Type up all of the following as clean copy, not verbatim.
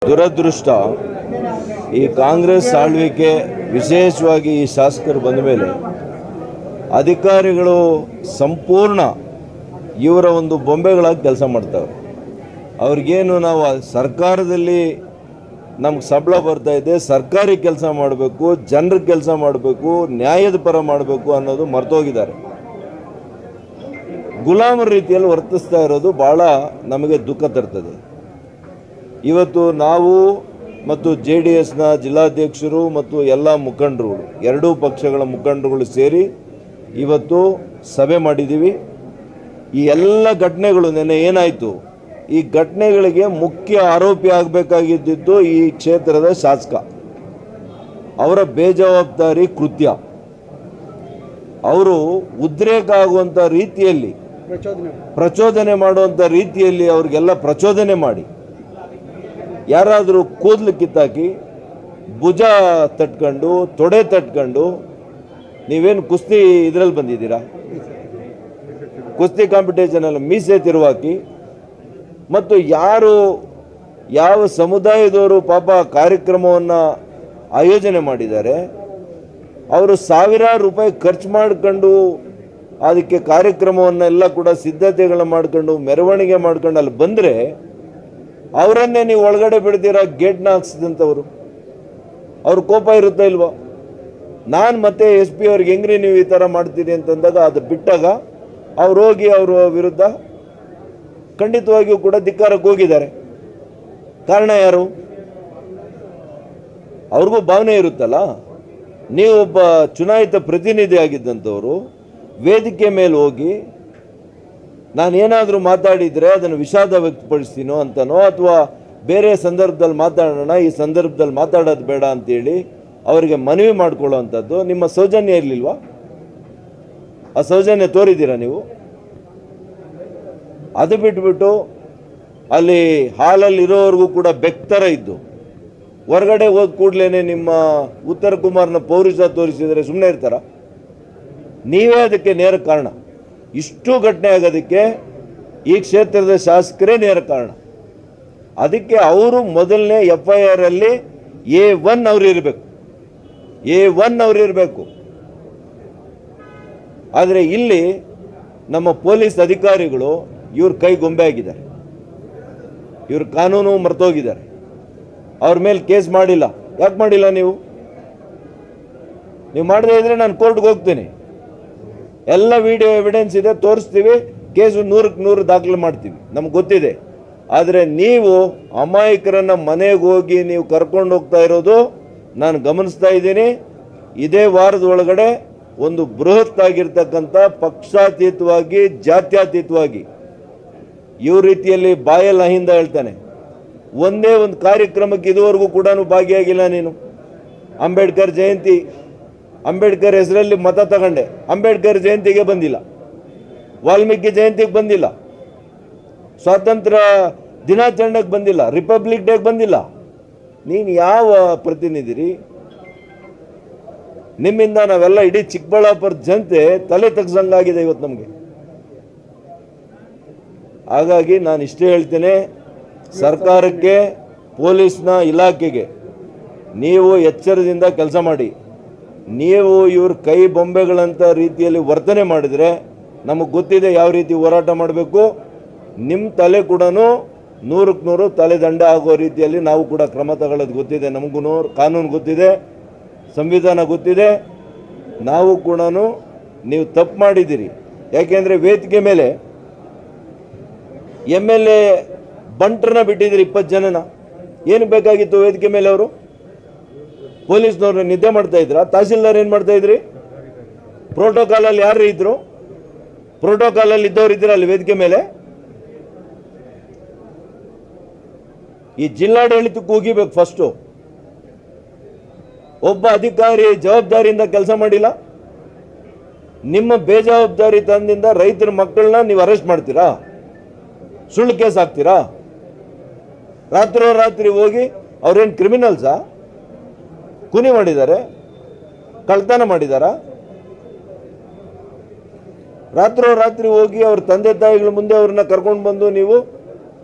ದುರದೃಷ್ಟ ಈ ಕಾಂಗ್ರೆಸ್ ಆಳ್ವಿಕೆ ವಿಶೇಷವಾಗಿ ಈ ಶಾಸಕರು ಬಂದ ಮೇಲೆ ಅಧಿಕಾರಿಗಳು ಸಂಪೂರ್ಣ ಇವರ ಒಂದು ಬೊಂಬೆಗಳಾಗಿ ಕೆಲಸ ಮಾಡ್ತಾರೆ. ಅವ್ರಿಗೇನು ನಾವು ಸರ್ಕಾರದಲ್ಲಿ ನಮ್ಗೆ ಸಂಬಳ ಬರ್ತಾ ಇದೆ, ಸರ್ಕಾರಿ ಕೆಲಸ ಮಾಡಬೇಕು, ಜನರ ಕೆಲಸ ಮಾಡಬೇಕು, ನ್ಯಾಯದ ಪರ ಮಾಡಬೇಕು ಅನ್ನೋದು ಮರ್ತೋಗಿದ್ದಾರೆ. ಗುಲಾಮರ ರೀತಿಯಲ್ಲಿ ವರ್ತಿಸ್ತಾ ಇರೋದು ಭಾಳ ನಮಗೆ ದುಃಖ ತರ್ತದೆ. ಇವತ್ತು ನಾವು ಮತ್ತು JDSನ ಜಿಲ್ಲಾಧ್ಯಕ್ಷರು ಮತ್ತು ಎಲ್ಲ ಮುಖಂಡರುಗಳು, ಎರಡೂ ಪಕ್ಷಗಳ ಮುಖಂಡರುಗಳು ಸೇರಿ ಇವತ್ತು ಸಭೆ ಮಾಡಿದ್ದೀವಿ. ಈ ಎಲ್ಲ ಘಟನೆಗಳು ನೆನ್ನೆ ಏನಾಯಿತು, ಈ ಘಟನೆಗಳಿಗೆ ಮುಖ್ಯ ಆರೋಪಿ ಆಗಬೇಕಾಗಿದ್ದು ಈ ಕ್ಷೇತ್ರದ ಶಾಸಕ. ಅವರ ಬೇಜವಾಬ್ದಾರಿ ಕೃತ್ಯ, ಅವರು ಉದ್ರೇಕ ಆಗುವಂಥ ರೀತಿಯಲ್ಲಿ ಪ್ರಚೋದನೆ ಮಾಡುವಂಥ ರೀತಿಯಲ್ಲಿ ಅವ್ರಿಗೆಲ್ಲ ಪ್ರಚೋದನೆ ಮಾಡಿ ಯಾರಾದರೂ ಕೂದಲು ಕಿತ್ತಾಕಿ ಭುಜ ತಟ್ಕೊಂಡು ತೊಡೆ ತಟ್ಕೊಂಡು, ನೀವೇನು ಕುಸ್ತಿ ಇದರಲ್ಲಿ ಬಂದಿದ್ದೀರಾ, ಕುಸ್ತಿ ಕಾಂಪಿಟೇಷನಲ್ಲಿ ಮೀಸೆ ತಿರುವಾಕಿ, ಮತ್ತು ಯಾವ ಸಮುದಾಯದವರು ಪಾಪ ಕಾರ್ಯಕ್ರಮವನ್ನು ಆಯೋಜನೆ ಮಾಡಿದ್ದಾರೆ, ಅವರು ಸಾವಿರಾರು ರೂಪಾಯಿ ಖರ್ಚು ಮಾಡ್ಕೊಂಡು ಅದಕ್ಕೆ ಕಾರ್ಯಕ್ರಮವನ್ನೆಲ್ಲ ಕೂಡ ಸಿದ್ಧತೆಗಳನ್ನ ಮಾಡ್ಕೊಂಡು ಮೆರವಣಿಗೆ ಮಾಡ್ಕೊಂಡು ಅಲ್ಲಿ ಬಂದರೆ ಅವರನ್ನೇ ನೀವು ಒಳಗಡೆ ಬಿಡ್ತೀರಾ ಗೇಟ್ನ ಹಾಕ್ಸಿದಂಥವ್ರು. ಅವ್ರ ಕೋಪ ಇರುತ್ತಾ ಇಲ್ವಾ? ನಾನು ಮತ್ತೆ SP ಅವ್ರಿಗೆ ಹೆಂಗ್ರಿ ನೀವು ಈ ಥರ ಮಾಡ್ತೀರಿ ಅಂತಂದಾಗ ಅದು ಬಿಟ್ಟಾಗ ಅವ್ರು ಹೋಗಿ ಅವರ ವಿರುದ್ಧ ಖಂಡಿತವಾಗಿಯೂ ಕೂಡ ಧಿಕ್ಕಾರಕ್ಕೆ ಹೋಗಿದ್ದಾರೆ. ಕಾರಣ ಯಾರು? ಅವ್ರಿಗೂ ಭಾವನೆ ಇರುತ್ತಲ್ಲ. ನೀವು ಒಬ್ಬ ಚುನಾಯಿತ ಪ್ರತಿನಿಧಿ ಆಗಿದ್ದಂಥವರು ವೇದಿಕೆ ಮೇಲೆ ಹೋಗಿ ನಾನೇನಾದರೂ ಮಾತಾಡಿದರೆ ಅದನ್ನು ವಿಷಾದ ವ್ಯಕ್ತಪಡಿಸ್ತೀನೋ ಅಂತನೋ, ಅಥವಾ ಬೇರೆ ಸಂದರ್ಭದಲ್ಲಿ ಮಾತಾಡೋಣ, ಈ ಸಂದರ್ಭದಲ್ಲಿ ಮಾತಾಡೋದು ಬೇಡ ಅಂತೇಳಿ ಅವರಿಗೆ ಮನವಿ ಮಾಡ್ಕೊಳ್ಳೋವಂಥದ್ದು ನಿಮ್ಮ ಸೌಜನ್ಯ ಇರಲಿಲ್ವಾ? ಆ ಸೌಜನ್ಯ ತೋರಿದ್ದೀರಾ ನೀವು? ಅದು ಬಿಟ್ಬಿಟ್ಟು ಅಲ್ಲಿ ಹಾಲಲ್ಲಿ ಇರೋವರೆಗೂ ಕೂಡ ಬೆಕ್ತರ ಇದ್ದು ಹೊರಗಡೆ ಹೋದ ಕೂಡಲೇ ನಿಮ್ಮ ಉತ್ತರ ಕುಮಾರ್ನ ಪೌರುಷ ತೋರಿಸಿದರೆ ಸುಮ್ಮನೆ ಇರ್ತಾರ? ನೀವೇ ಅದಕ್ಕೆ ನೇರ ಕಾರಣ. ಇಷ್ಟು ಘಟನೆ ಆಗೋದಕ್ಕೆ ಈ ಕ್ಷೇತ್ರದ ಶಾಸಕರೇ ನೇರ ಕಾರಣ. ಅದಕ್ಕೆ ಅವರು ಮೊದಲನೇ FIR ಅಲ್ಲಿ A1 ಅವರು ಇರಬೇಕು, A1 ಅವರು ಇರಬೇಕು. ಆದರೆ ಇಲ್ಲಿ ನಮ್ಮ ಪೊಲೀಸ್ ಅಧಿಕಾರಿಗಳು ಇವ್ರ ಕೈ ಗೊಂಬೆ ಆಗಿದ್ದಾರೆ, ಇವ್ರ ಕಾನೂನು ಮರ್ತೋಗಿದ್ದಾರೆ. ಅವ್ರ ಮೇಲೆ ಕೇಸ್ ಮಾಡಿಲ್ಲ. ಯಾಕೆ ಮಾಡಿಲ್ಲ? ನೀವು ಮಾಡದೇ ಇದ್ರೆ ನಾನು ಕೋರ್ಟ್ಗೆ ಹೋಗ್ತೀನಿ, ಎಲ್ಲ ವಿಡಿಯೋ ಎವಿಡೆನ್ಸ್ ಇದೆ, ತೋರಿಸ್ತೀವಿ, ಕೇಸು 100ಕ್ಕೆ 100 ದಾಖಲೆ ಮಾಡ್ತೀವಿ, ನಮ್ಗೆ ಗೊತ್ತಿದೆ. ಆದರೆ ನೀವು ಅಮಾಯಕರನ್ನು ಮನೆಗೆ ಹೋಗಿ ನೀವು ಕರ್ಕೊಂಡು ಹೋಗ್ತಾ ಇರೋದು ನಾನು ಗಮನಿಸ್ತಾ ಇದ್ದೀನಿ. ಇದೇ ವಾರದ ಒಳಗಡೆ ಒಂದು ಬೃಹತ್ ಆಗಿರ್ತಕ್ಕಂಥ ಪಕ್ಷಾತೀತವಾಗಿ ಜಾತ್ಯತೀತವಾಗಿ ಇವ್ರ ರೀತಿಯಲ್ಲಿ ಬಾಯಲ್ಲಿ ಅಹಿಂದ ಹೇಳ್ತಾನೆ. ಒಂದೇ ಒಂದು ಕಾರ್ಯಕ್ರಮಕ್ಕೆ ಇದುವರೆಗೂ ಕೂಡ ಭಾಗಿಯಾಗಿಲ್ಲ ನೀನು. ಅಂಬೇಡ್ಕರ್ ಜಯಂತಿ, ಅಂಬೇಡ್ಕರ್ ಹೆಸರಲ್ಲಿ ಮತ ತಗೊಂಡೆ, ಅಂಬೇಡ್ಕರ್ ಜಯಂತಿಗೆ ಬಂದಿಲ್ಲ, ವಾಲ್ಮೀಕಿ ಜಯಂತಿಗೆ ಬಂದಿಲ್ಲ, ಸ್ವಾತಂತ್ರ್ಯ ದಿನಾಚರಣೆಗೆ ಬಂದಿಲ್ಲ, ರಿಪಬ್ಲಿಕ್ ಡೇಗೆ ಬಂದಿಲ್ಲ. ನೀನು ಯಾವ ಪ್ರತಿನಿಧಿರಿ? ನಿಮ್ಮಿಂದ ನಾವೆಲ್ಲ ಇಡೀ ಚಿಕ್ಕಬಳ್ಳಾಪುರ ಜನತೆ ತಲೆ ತಗ್ಸಂಗಾಗಿದೆ ಇವತ್ತು ನಮಗೆ. ಹಾಗಾಗಿ ನಾನು ಇಷ್ಟೇ ಹೇಳ್ತೇನೆ, ಸರ್ಕಾರಕ್ಕೆ, ಪೊಲೀಸ್ನ ಇಲಾಖೆಗೆ ನೀವು ಎಚ್ಚರದಿಂದ ಕೆಲಸ ಮಾಡಿ. ನೀವು ಇವ್ರ ಕೈ ಬೊಂಬೆಗಳಂಥ ರೀತಿಯಲ್ಲಿ ವರ್ತನೆ ಮಾಡಿದರೆ ನಮಗೆ ಗೊತ್ತಿದೆ ಯಾವ ರೀತಿ ಹೋರಾಟ ಮಾಡಬೇಕು. ನಿಮ್ಮ ತಲೆ ಕೂಡ 100ಕ್ಕೆ 100 ತಲೆ ದಂಡ ಆಗೋ ರೀತಿಯಲ್ಲಿ ನಾವು ಕೂಡ ಕ್ರಮ ತಗೊಳ್ಳೋದು ಗೊತ್ತಿದೆ. ನಮಗೂ ಕಾನೂನು ಗೊತ್ತಿದೆ, ಸಂವಿಧಾನ ಗೊತ್ತಿದೆ. ನಾವು ಕೂಡ ನೀವು ತಪ್ಪು ಮಾಡಿದ್ದೀರಿ. ಯಾಕೆಂದರೆ ವೇದಿಕೆ ಮೇಲೆ MLA ಬಂಟ್ರನ್ನ ಬಿಟ್ಟಿದ್ದೀರಿ, 20 ಜನನ. ಏನು ಬೇಕಾಗಿತ್ತು ವೇದಿಕೆ ಮೇಲೆ? ಅವರು ಪೊಲೀಸ್ನವ್ರು ನಿದ್ದೆ ಮಾಡ್ತಾ ಇದ್ರ? ತಹಸೀಲ್ದಾರ್ ಏನು ಮಾಡ್ತಾ ಇದ್ರಿ? ಪ್ರೋಟೋಕಾಲಲ್ಲಿ ಯಾರು ಇದ್ರು? ಪ್ರೋಟೋಕಾಲಲ್ಲಿ ಇದ್ದವ್ರು ಇದ್ರ ಅಲ್ಲಿ ವೇದಿಕೆ ಮೇಲೆ? ಈ ಜಿಲ್ಲಾಡಳಿತಕ್ಕೆ ಹೋಗಿಬೇಕು ಫಸ್ಟು. ಒಬ್ಬ ಅಧಿಕಾರಿ ಜವಾಬ್ದಾರಿಯಿಂದ ಕೆಲಸ ಮಾಡಿಲ್ಲ. ನಿಮ್ಮ ಬೇಜವಾಬ್ದಾರಿ ತಂದಿಂದ ರೈತರ ಮಕ್ಕಳನ್ನ ನೀವು ಅರೆಸ್ಟ್ ಮಾಡ್ತೀರಾ? ಸುಳ್ಳು ಕೇಸ್ ಹಾಕ್ತೀರಾ? ರಾತ್ರಿ ಹೋಗಿ ಅವ್ರೇನು ಕ್ರಿಮಿನಲ್ಸಾ? ಕುನಿ ಮಾಡಿದ್ದಾರೆ, ಕಳ್ತನ ಮಾಡಿದಾರ? ರಾತ್ರಿ ಹೋಗಿ ಅವ್ರ ತಂದೆ ತಾಯಿಗಳ ಮುಂದೆ ಅವ್ರನ್ನ ಕರ್ಕೊಂಡು ಬಂದು ನೀವು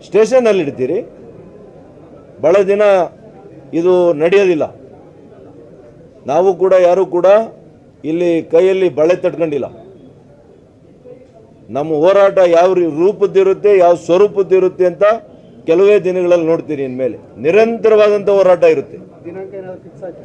ಸ್ಟೇಷನಲ್ಲಿ ಇಡ್ತೀರಿ. ಭಾಳ ದಿನ ಇದು ನಡೆಯೋದಿಲ್ಲ. ನಾವು ಕೂಡ ಯಾರೂ ಕೂಡ ಇಲ್ಲಿ ಕೈಯಲ್ಲಿ ಬಳೆ ತಟ್ಕೊಂಡಿಲ್ಲ. ನಮ್ಮ ಹೋರಾಟ ಯಾವ ರೂಪದ್ದಿರುತ್ತೆ, ಯಾವ ಸ್ವರೂಪದ್ದಿರುತ್ತೆ ಅಂತ ಕೆಲವೇ ದಿನಗಳಲ್ಲಿ ನೋಡ್ತೀರಿ. ಇನ್ಮೇಲೆ ನಿರಂತರವಾದಂಥ ಹೋರಾಟ ಇರುತ್ತೆ. ದಿನಾಂಕ ಏನಾದ್ರು ಫಿಕ್ಸ್ ಆಯ್ತು?